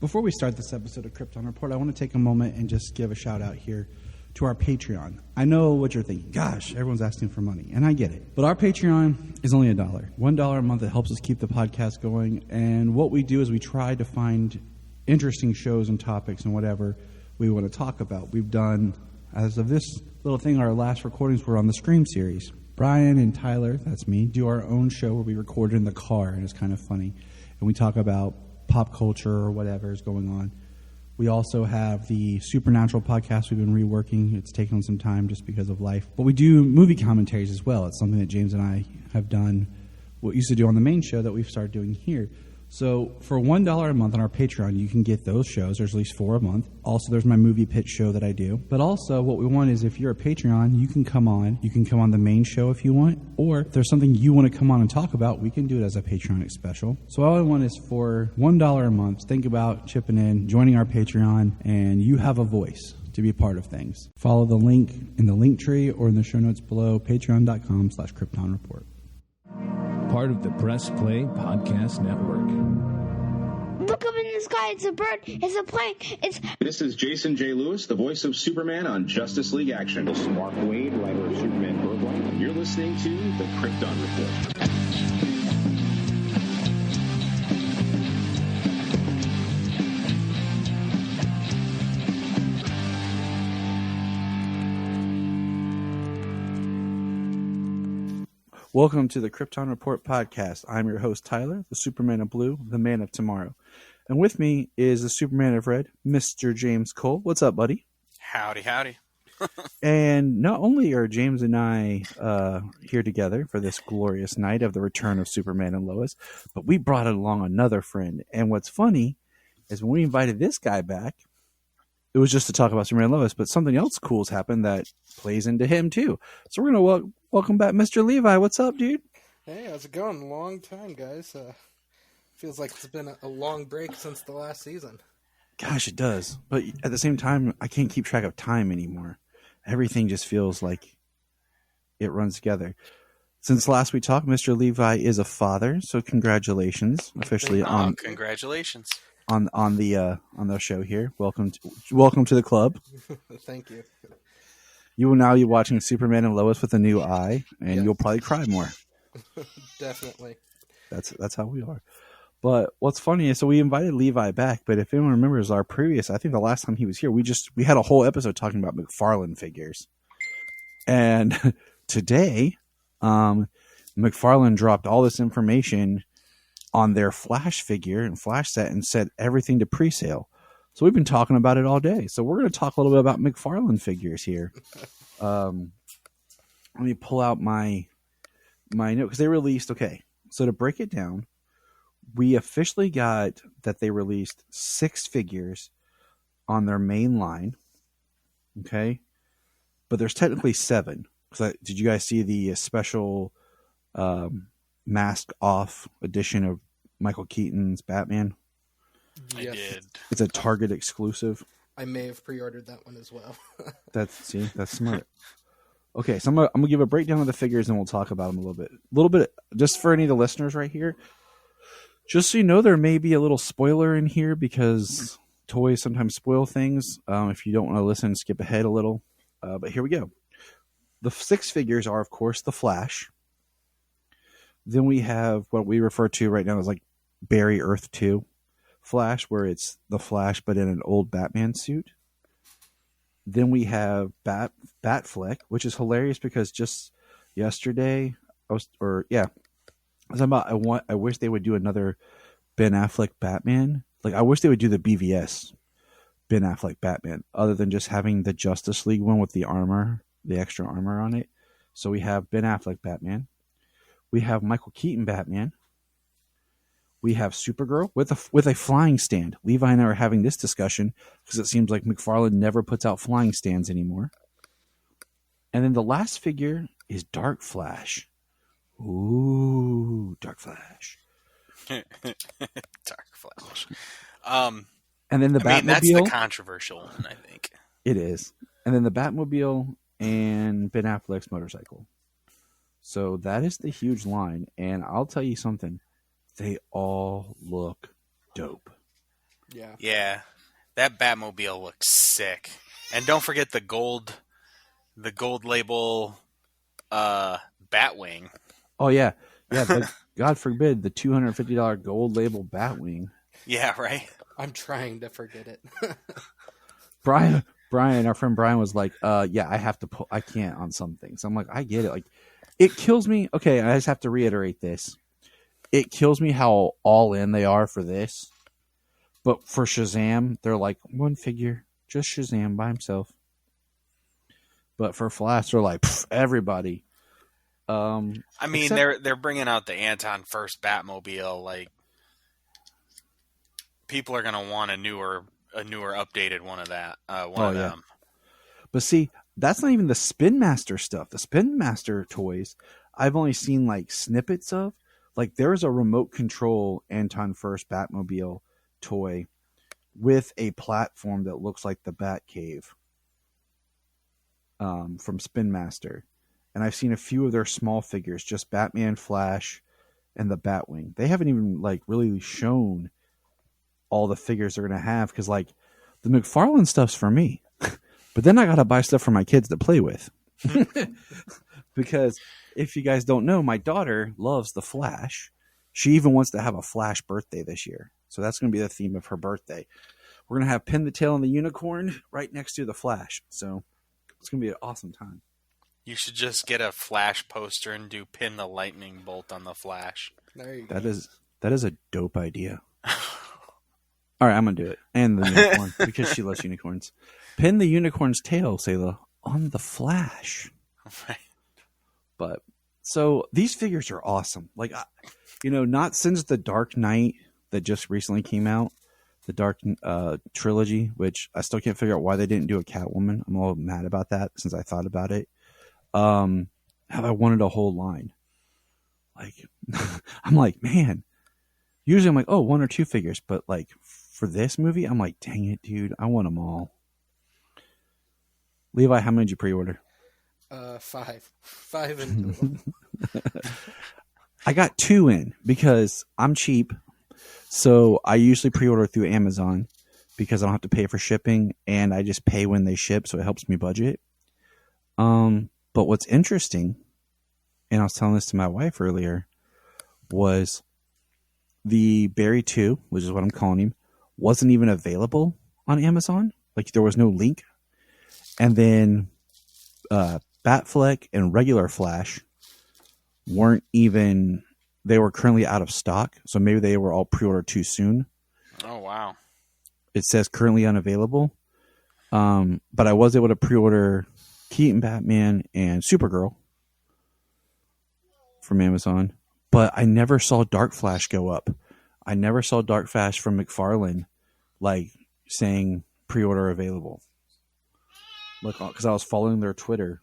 Before we start this episode of Krypton Report, I want to take a moment and just give a shout out here to our Patreon. I know what you're thinking. Gosh, everyone's asking for money, and I get it. But our Patreon is only $1. $1 a month that helps us keep the podcast going. And what we do is we try to find interesting shows and topics and whatever we want to talk about. We've done, as of this little thing, our last recordings were on the Scream series. Brian and Tyler, that's me, do our own show where we record in the car, and it's kind of funny. And we talk about pop culture or whatever is going on. We also have the Supernatural podcast we've been reworking. It's taken some time just because of life. But we do movie commentaries as well. It's something that James and I have done, what we used to do on the main show that we've started doing here. So for $1 a month on our Patreon, you can get those shows. There's at least 4 a month. Also, there's my movie pitch show that I do. But also, what we want is if you're a Patreon, you can come on. You can come on the main show if you want. Or if there's something you want to come on and talk about, we can do it as a Patreon special. So all I want is for $1 a month, think about chipping in, joining our Patreon, and you have a voice to be part of things. Follow the link in the link tree or in the show notes below, patreon.com/KryptonReport. Part of the Press Play Podcast Network. Look up in the sky, it's a bird, it's a plane, This is Jason J. Lewis, the voice of Superman on Justice League Action. This is Mark Wade, writer of Superman Birthright. You're listening to the Krypton Report. Welcome to the Krypton Report podcast. I'm your host, Tyler, the Superman of Blue, the man of tomorrow. And with me is the Superman of Red, Mr. James Cole. What's up, buddy? Howdy, howdy. And not only are James and I here together for this glorious night of the return of Superman and Lois, but we brought along another friend. And what's funny is when we invited this guy back, it was just to talk about Superman and Lois, but something else cool's happened that plays into him too. So we're going to welcome back Mr. Levi. What's up, dude? Hey, how's it going? Long time, guys. Feels like it's been a long break since the last season. Gosh, it does. But at the same time, I can't keep track of time anymore. Everything just feels like it runs together. Since last we talked, Mr. Levi is a father, so congratulations officially on congratulations on the show here. Welcome to the club. Thank you. You will now be watching Superman and Lois with a new eye, and You'll probably cry more. Definitely. That's how we are. But what's funny is, so we invited Levi back, but if anyone remembers our previous, I think the last time he was here, we had a whole episode talking about McFarlane figures. And today, McFarlane dropped all this information on their Flash figure and Flash set and set everything to pre-sale. So we've been talking about it all day. So we're going to talk a little bit about McFarlane figures here. Let me pull out my note because they released. Okay, so to break it down, we officially got that they released 6 figures on their main line. Okay, but there's technically 7. Did you guys see the special mask off edition of Michael Keaton's Batman? Yes. I did. It's a Target exclusive. I may have pre-ordered that one as well. That's smart. Okay, so I'm gonna give a breakdown of the figures and we'll talk about them a little bit, just for any of the listeners right here. Just so you know, there may be a little spoiler in here because toys sometimes spoil things. If you don't want to listen, skip ahead a little. But here we go. The 6 figures are, of course, the Flash. Then we have what we refer to right now as like Barry Earth 2 Flash, where it's the Flash but in an old Batman suit. Then we have Batfleck, which is hilarious because just yesterday I wish they would do another Ben Affleck Batman. Like, I wish they would do the BVS Ben Affleck Batman, other than just having the Justice League one with the armor, the extra armor on it. So we have Ben Affleck Batman. We have Michael Keaton Batman. We have Supergirl with a flying stand. Levi and I are having this discussion because it seems like McFarlane never puts out flying stands anymore. And then the last figure is Dark Flash. Ooh, Dark Flash. Dark Flash. And then the Batmobile. That's the controversial one, I think. It is. And then the Batmobile and Ben Affleck's motorcycle. So that is the huge line. And I'll tell you something. They all look dope. Yeah. Yeah, that Batmobile looks sick. And don't forget the gold label Batwing. Oh yeah, but God forbid the $250 gold label Batwing. Yeah, right. I'm trying to forget it. Brian, our friend Brian was like, yeah, I can't on some things. I'm like, I get it. Like, it kills me. Okay, I just have to reiterate this. It kills me how all in they are for this. But for Shazam, they're like one figure, just Shazam by himself. But for Flash, they're like everybody. I mean, they're bringing out the Anton First Batmobile. Like, people are gonna want a newer, updated one of that. One of them. But see, that's not even the Spin Master stuff. The Spin Master toys, I've only seen like snippets of. Like, there's a remote control Anton First Batmobile toy with a platform that looks like the Batcave from Spin Master. And I've seen a few of their small figures, just Batman, Flash, and the Batwing. They haven't even like really shown all the figures they're going to have, because like the McFarlane stuff's for me. But then I got to buy stuff for my kids to play with. Because if you guys don't know, my daughter loves the Flash. She even wants to have a Flash birthday this year. So that's going to be the theme of her birthday. We're going to have Pin the Tail and the Unicorn right next to the Flash. So it's going to be an awesome time. You should just get a Flash poster and do Pin the Lightning Bolt on the Flash. There you go. That is a dope idea. All right, I'm going to do it. And the unicorn, because she loves unicorns. Pin the unicorn's tail, Sayla, on the Flash. Right. But, so, these figures are awesome. Like, not since the Dark Knight that just recently came out, the Dark trilogy, which I still can't figure out why they didn't do a Catwoman. I'm all mad about that since I thought about it. Have I wanted a whole line. Like, I'm like, man, usually I'm like, oh, one or two figures. But, like, for this movie, I'm like, dang it, dude, I want them all. Levi, how many did you pre-order? 5. 5 in total. I got 2 in because I'm cheap. So I usually pre-order through Amazon because I don't have to pay for shipping, and I just pay when they ship, so it helps me budget. But what's interesting, and I was telling this to my wife earlier, was the Barry 2, which is what I'm calling him, wasn't even available on Amazon. Like, there was no link. And then Batfleck and regular Flash weren't even, they were currently out of stock. So maybe they were all pre-ordered too soon. Oh, wow. It says currently unavailable. But I was able to pre-order Keaton Batman and Supergirl from Amazon. But I never saw Dark Flash go up. I never saw Dark Flash from McFarlane like saying pre-order available. Look, because I was following their Twitter.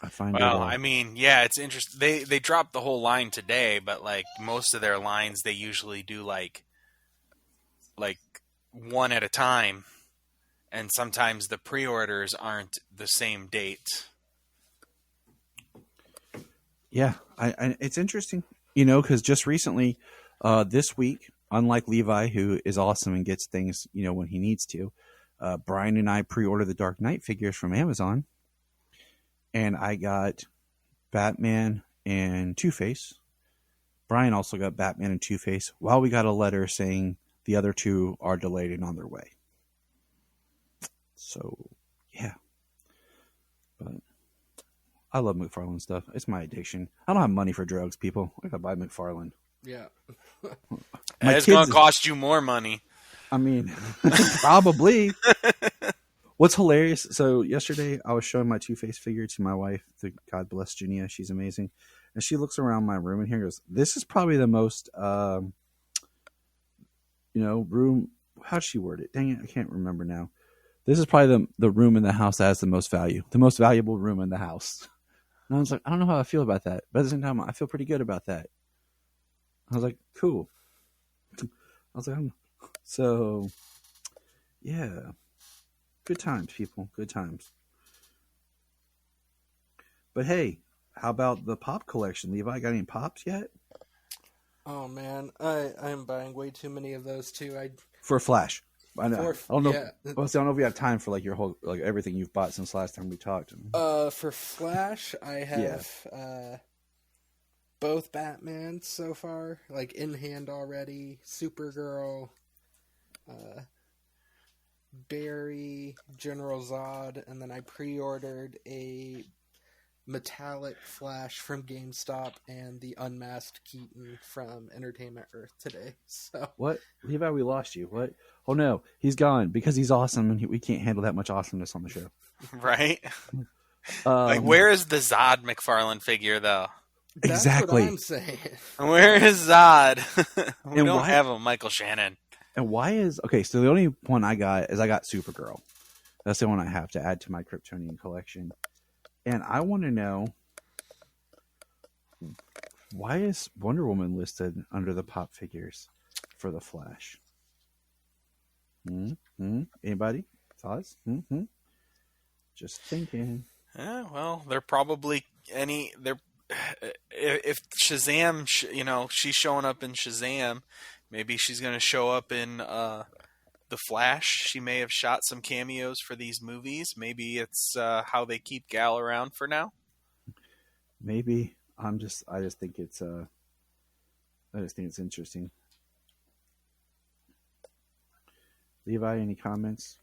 I mean, yeah, it's interesting. They dropped the whole line today, but like most of their lines, they usually do like one at a time, and sometimes the pre-orders aren't the same date. Yeah, I it's interesting, because just recently, this week, unlike Levi, who is awesome and gets things, when he needs to, Brian and I pre-ordered the Dark Knight figures from Amazon, and I got Batman and Two-Face. Brian also got Batman and Two-Face, while we got a letter saying the other two are delayed and on their way. So, yeah. But I love McFarlane stuff. It's my addiction. I don't have money for drugs, people. I gotta buy McFarlane. Yeah. It's going to cost you more money. I mean, probably. What's hilarious, so yesterday I was showing my Two-Face figure to my wife. God bless Jania. She's amazing. And she looks around my room and here goes, this is probably the most, room. How'd she word it? Dang it, I can't remember now. This is probably the room in the house that has the most value. The most valuable room in the house. And I was like, I don't know how I feel about that. But at the same time, I feel pretty good about that. I was like, cool. I was like, so, yeah. Good times, people. Good times. But hey, how about the pop collection? Levi, got any pops yet? Oh man, I'm buying way too many of those too. For Flash. I know. I don't know. Yeah. I don't know if you have time for like your whole like everything you've bought since last time we talked. For Flash, I have both Batmans so far, like in hand already. Supergirl, Barry, General Zod, and then I pre-ordered a metallic Flash from GameStop and the unmasked Keaton from Entertainment Earth today. So What? Levi, we lost you. What? Oh no, he's gone because he's awesome and we can't handle that much awesomeness on the show. Right? Like, where is the Zod McFarlane figure, though? that's Exactly. what I'm saying. Where is Zod? We And don't why- have a Michael Shannon. And why is okay? So the only one I got Supergirl. That's the one I have to add to my Kryptonian collection. And I want to know, why is Wonder Woman listed under the pop figures for the Flash? Anybody? Thoughts? Just thinking. Well, they're probably if Shazam, she's showing up in Shazam, maybe she's going to show up in The Flash. She may have shot some cameos for these movies. Maybe it's how they keep Gal around for now. Maybe. I just think it's interesting. Levi, any comments?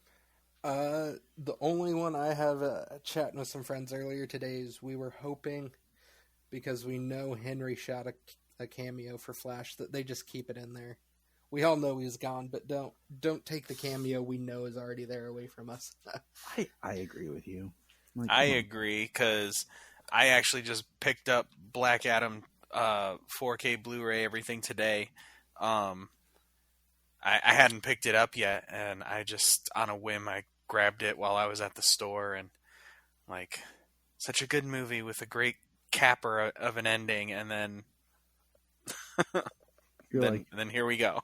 The only one I have chatting with some friends earlier today is we were hoping, because we know Henry shot a cameo for Flash, that they just keep it in there. We all know he's gone, but don't take the cameo we know is already there away from us. I agree with you. Like, I agree, because I actually just picked up Black Adam 4K Blu-ray everything today. I hadn't picked it up yet, and I just, on a whim, I grabbed it while I was at the store, and like, such a good movie with a great capper of an ending, and then then here we go.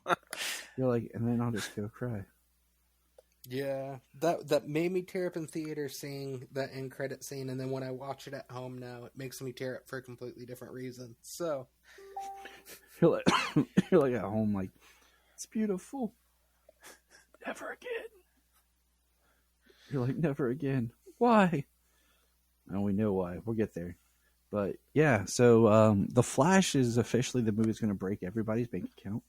You're like, and then I'll just go cry. Yeah, that made me tear up in theater seeing that end credit scene, and then when I watch it at home now, it makes me tear up for a completely different reason. So You're like at home, like, it's beautiful. Never again. You're like, never again. Why? And we know why. We'll get there. But yeah, so The Flash is officially the movie that's going to break everybody's bank account.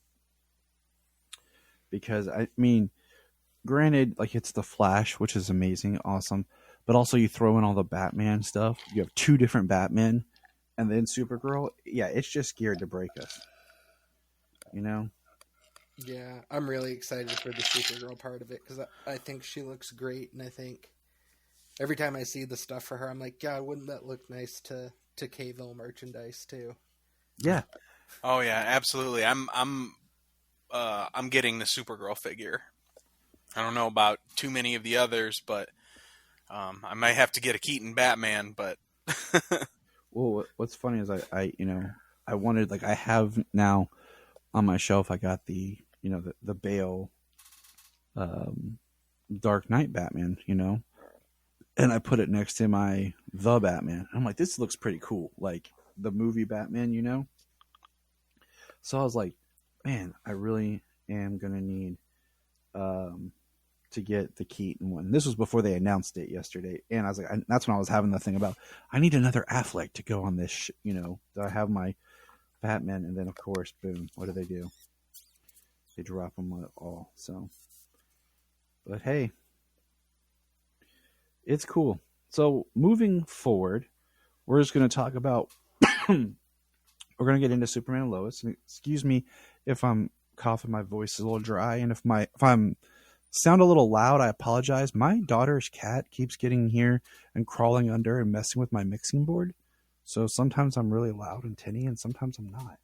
Because, I mean, granted, like, it's The Flash, which is amazing, awesome. But also you throw in all the Batman stuff. You have 2 different Batmen. And then Supergirl. Yeah, it's just geared to break us. You know? yeah, I'm really excited for the Supergirl part of it, because I think she looks great, and I think every time I see the stuff for her, I'm like, yeah, wouldn't that look nice to K-Ville merchandise too? Yeah. Oh yeah, absolutely. I'm getting the Supergirl figure. I don't know about too many of the others, but I might have to get a Keaton Batman. But Well, what's funny is I wanted, like, I have now on my shelf, I got the Bale Dark Knight Batman, and I put it next to the Batman. I'm like, this looks pretty cool, like the movie Batman, So I was like, man, I really am gonna need to get the Keaton one. This was before they announced it yesterday, and I was like, that's when I was having the thing about, I need another Affleck to go on this. I have my Batman, and then of course, boom, what do? They drop them all. So, but hey, it's cool. So moving forward, we're just going to talk about. We're going to get into Superman and Lois. And excuse me if I'm coughing, my voice is a little dry, and if I'm sound a little loud, I apologize. My daughter's cat keeps getting here and crawling under and messing with my mixing board. So sometimes I'm really loud and tinny, and sometimes I'm not.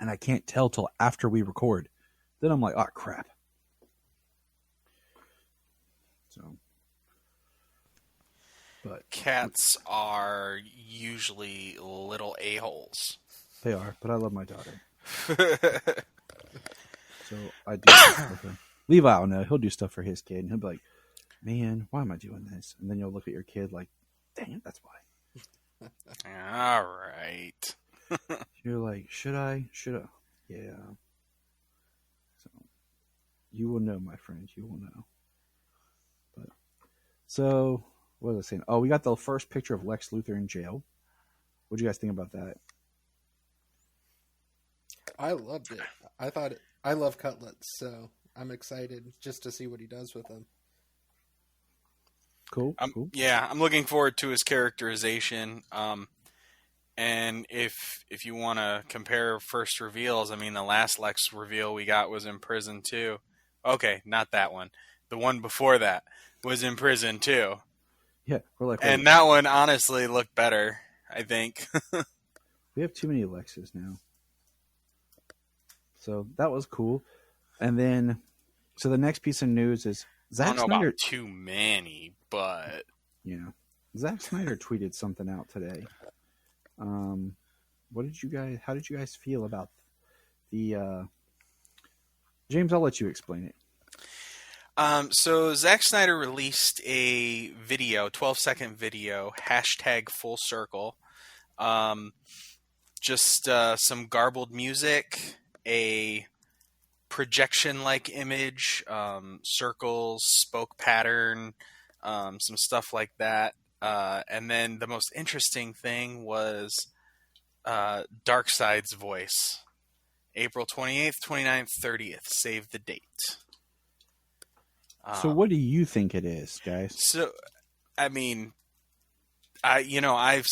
And I can't tell till after we record. Then I'm like, oh, crap. So, but cats are usually little a-holes. They are, but I love my daughter. So I do stuff for her. Levi will know. He'll do stuff for his kid, and he'll be like, man, why am I doing this? And then you'll look at your kid like, dang it, that's why. All right. You're like, should I? Yeah. So you will know, my friend. You will know. But so what was I saying? Oh, we got the first picture of Lex Luthor in jail. What do you guys think about that? I loved it. I love cutlets, so I'm excited just to see what he does with them. Cool. Cool. Yeah, I'm looking forward to his characterization. And if you want to compare first reveals, I mean, the last Lex reveal we got was in prison too. Okay, not that one. The one before that was in prison too. Yeah, we're like, and that one honestly looked better, I think. We have too many Lexes now. So that was cool. And then, so the next piece of news is Zack I don't know Snyder. about too many, but Yeah, Zack Snyder tweeted something out today. What did you guys? How did you guys feel about the? James, I'll let you explain it. So Zack Snyder released a video, 12-second video, #full circle. Just some garbled music, a projection-like image, circles, spoke pattern, some stuff like that. And then the most interesting thing was Darkside's voice. April 28th, 29th, 30th. Save the date. So what do you think it is, guys? So, I mean, I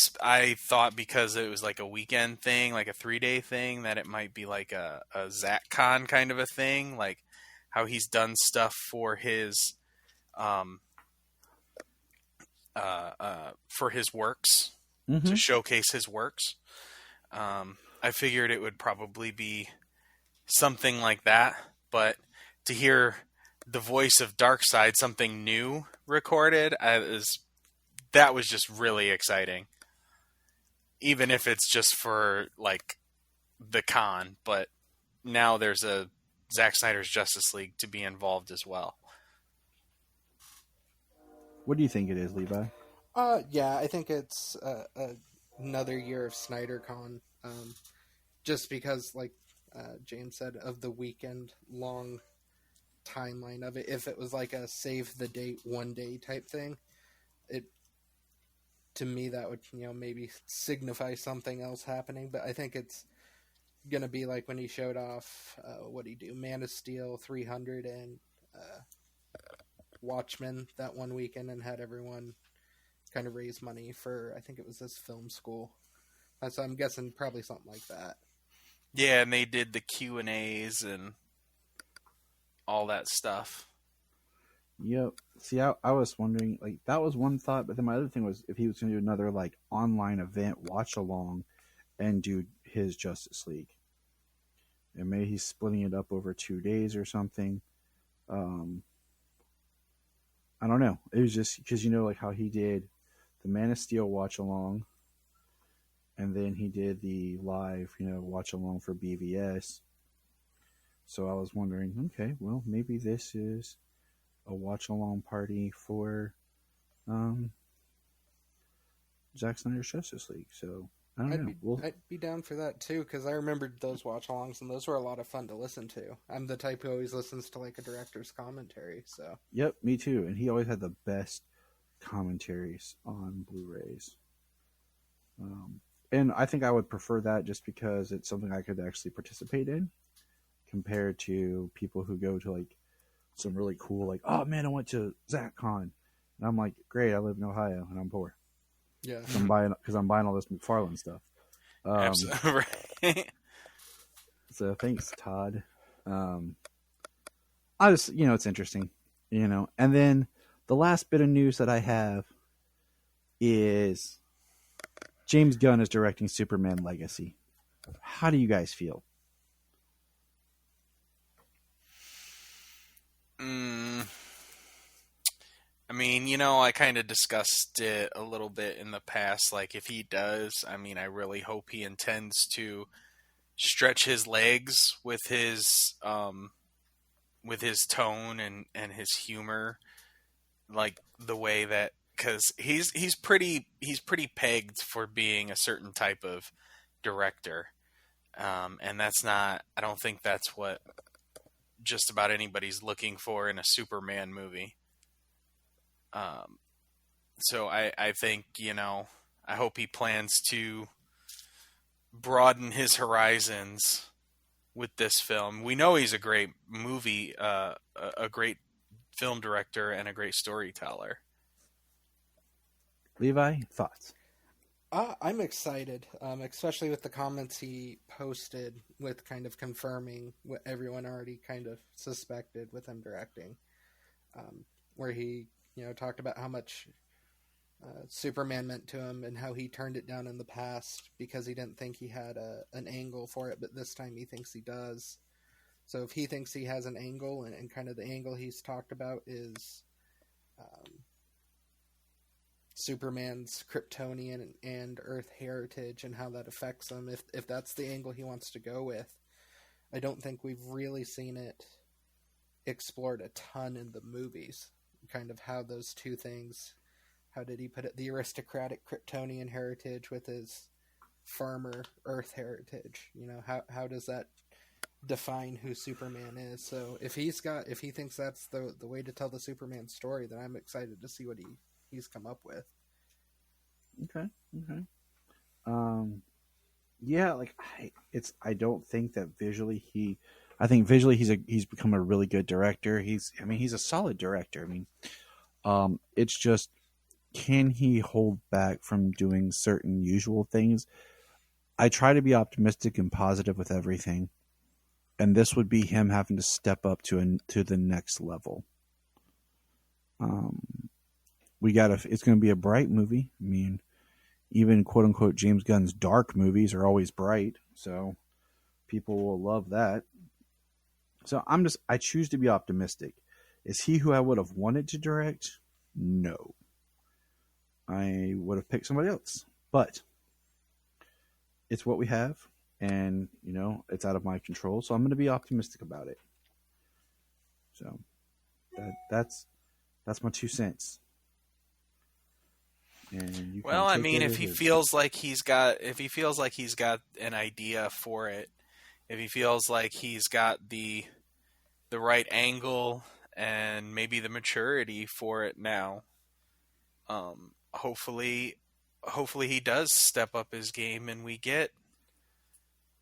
thought because it was like a weekend thing, like a 3-day thing, that it might be like a ZachCon kind of a thing, like how he's done stuff for his works, to showcase his works. I figured it would probably be something like that, but to hear the voice of Darkseid, something new recorded, that was just really exciting. Even if it's just for like the con, but now there's a Zack Snyder's Justice League to be involved as well. What do you think it is, Levi? Yeah, I think it's another year of SnyderCon. Just because, like James said, of the weekend long timeline of it. If it was like a save the date 1 day type thing, to me that would maybe signify something else happening. But I think it's gonna be like when he showed off what he do, Man of Steel 300 and Watchmen that one weekend, and had everyone kind of raise money for, I think it was this film school. So I'm guessing probably something like that. Yeah, and they did the Q&As and all that stuff. Yep. See, I was wondering, like, that was one thought, but then my other thing was if he was going to do another, like, online event, watch along, and do his Justice League. And maybe he's splitting it up over 2 days or something. I don't know. It was just because, like, how he did the Man of Steel watch along, and then he did the live, watch along for BVS. So I was wondering, okay, well, maybe this is a watch along party for Zack Snyder's Justice League. So I don't know. I'd be down for that too, because I remembered those watch alongs, and those were a lot of fun to listen to. I'm the type who always listens to like a director's commentary. So yep, me too. And he always had the best commentaries on Blu-rays. And I think I would prefer that just because it's something I could actually participate in, compared to people who go to like some really cool, like, oh man, I went to ZachCon, and I'm like, great, I live in Ohio and I'm poor. yeah, I'm buying all this McFarlane stuff. Absolutely. Right. So thanks, Todd. I just, it's interesting, And then the last bit of news that I have is James Gunn is directing Superman Legacy. How do you guys feel? I mean, I kind of discussed it a little bit in the past. Like, if he does, I mean, I really hope he intends to stretch his legs with his tone and his humor, like the way that, because he's pretty pegged for being a certain type of director. And that's not, I don't think that's what just about anybody's looking for in a Superman movie. So I think, I hope he plans to broaden his horizons with this film. We know he's a great movie, a great film director, and a great storyteller. Levi, thoughts? I'm excited, especially with the comments he posted with kind of confirming what everyone already kind of suspected with him directing, where he, talked about how much Superman meant to him and how he turned it down in the past because he didn't think he had an angle for it, but this time he thinks he does. So if he thinks he has an angle, and kind of the angle he's talked about is Superman's Kryptonian and Earth heritage and how that affects him, if that's the angle he wants to go with, I don't think we've really seen it explored a ton in the movies, kind of how those two things, how did he put it, the aristocratic Kryptonian heritage with his farmer Earth heritage, how does that define who Superman is? So if he thinks that's the way to tell the Superman story, then I'm excited to see what he's come up with. Okay. Yeah, I don't think that visually he's become a really good director. He's a solid director. It's just, can he hold back from doing certain usual things? I try to be optimistic and positive with everything, and this would be him having to step up to the next level. It's going to be a bright movie. Even quote unquote James Gunn's dark movies are always bright, so people will love that. So I choose to be optimistic. Is he who I would have wanted to direct? No. I would have picked somebody else, but it's what we have, and it's out of my control, so I'm going to be optimistic about it. So that's my 2 cents. And if he feels like he's got an idea for it, if he feels like he's got the right angle and maybe the maturity for it now, hopefully he does step up his game and we get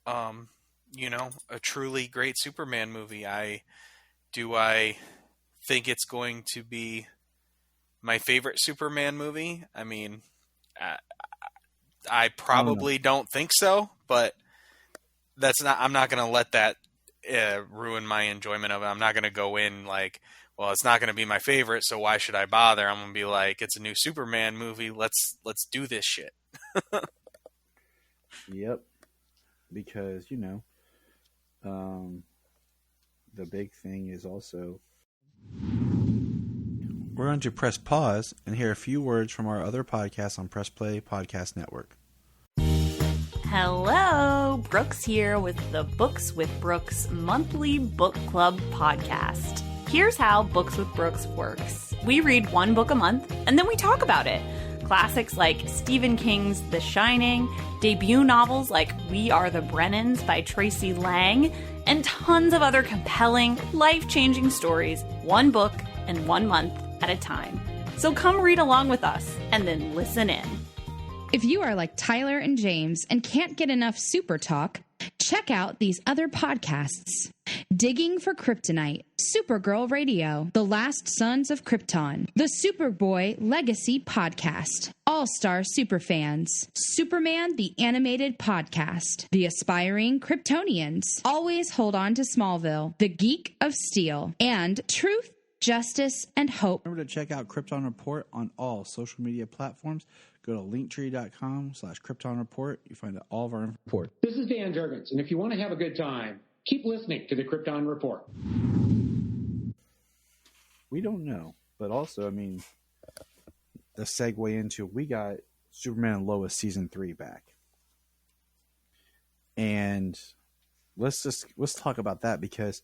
a truly great Superman movie. I think it's going to be my favorite Superman movie. I probably don't think so, but I'm not going to let that ruin my enjoyment of it. I'm not going to go in like, well, it's not going to be my favorite, so why should I bother? I'm going to be like, it's a new Superman movie. Let's do this shit. Yep. Because, the big thing is also, we're going to press pause and hear a few words from our other podcasts on Press Play Podcast Network. Hello, Brooks here with the Books with Brooks monthly book club podcast. Here's how Books with Brooks works. We read one book a month, and then we talk about it. Classics like Stephen King's The Shining, debut novels like We Are the Brennans by Tracy Lang, and tons of other compelling, life-changing stories, one book and 1 month at a time. So come read along with us, and then listen in. If you are like Tyler and James and can't get enough super talk, check out these other podcasts. Digging for Kryptonite, Supergirl Radio, The Last Sons of Krypton, The Superboy Legacy Podcast, All-Star Superfans, Superman the Animated Podcast, The Aspiring Kryptonians, Always Hold On to Smallville, The Geek of Steel, and Truth, Justice, and Hope. Remember to check out Krypton Report on all social media platforms. Go to linktree.com/Krypton Report. You find all of our report. This is Dan Jurgens, and if you want to have a good time, keep listening to the Krypton Report. We don't know, but also, the segue into, we got Superman and Lois season 3 back, and let's talk about that, because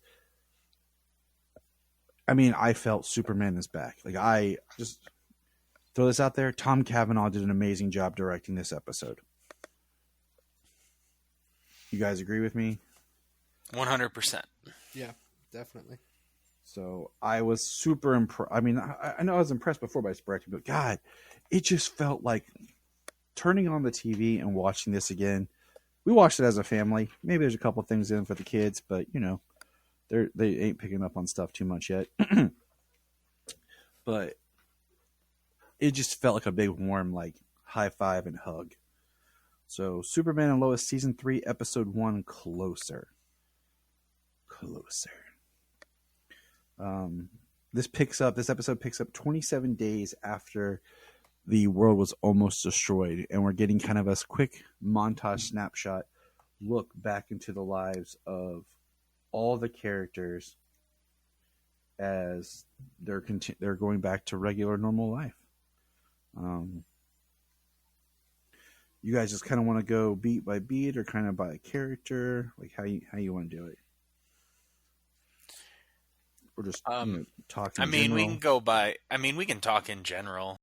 I felt Superman is back. I just throw this out there. Tom Cavanaugh did an amazing job directing this episode. You guys agree with me? 100%. Yeah, definitely. So I was super impressed. I mean, I know I was impressed before by Sparky, but God, it just felt like turning on the TV and watching this again. We watched it as a family. Maybe there's a couple things in for the kids, but you know, they ain't picking up on stuff too much yet. But it just felt like a big warm like high five and hug. So Superman and Lois season 3 episode 1 Closer. This episode picks up 27 days after the world was almost destroyed, and we're getting kind of a quick montage snapshot look back into the lives of all the characters as they're going back to regular normal life. You guys just kind of want to go beat by beat or kind of by character, like how you want to do it? Or just talk in I mean, general? we can go by. I mean, we can talk in general.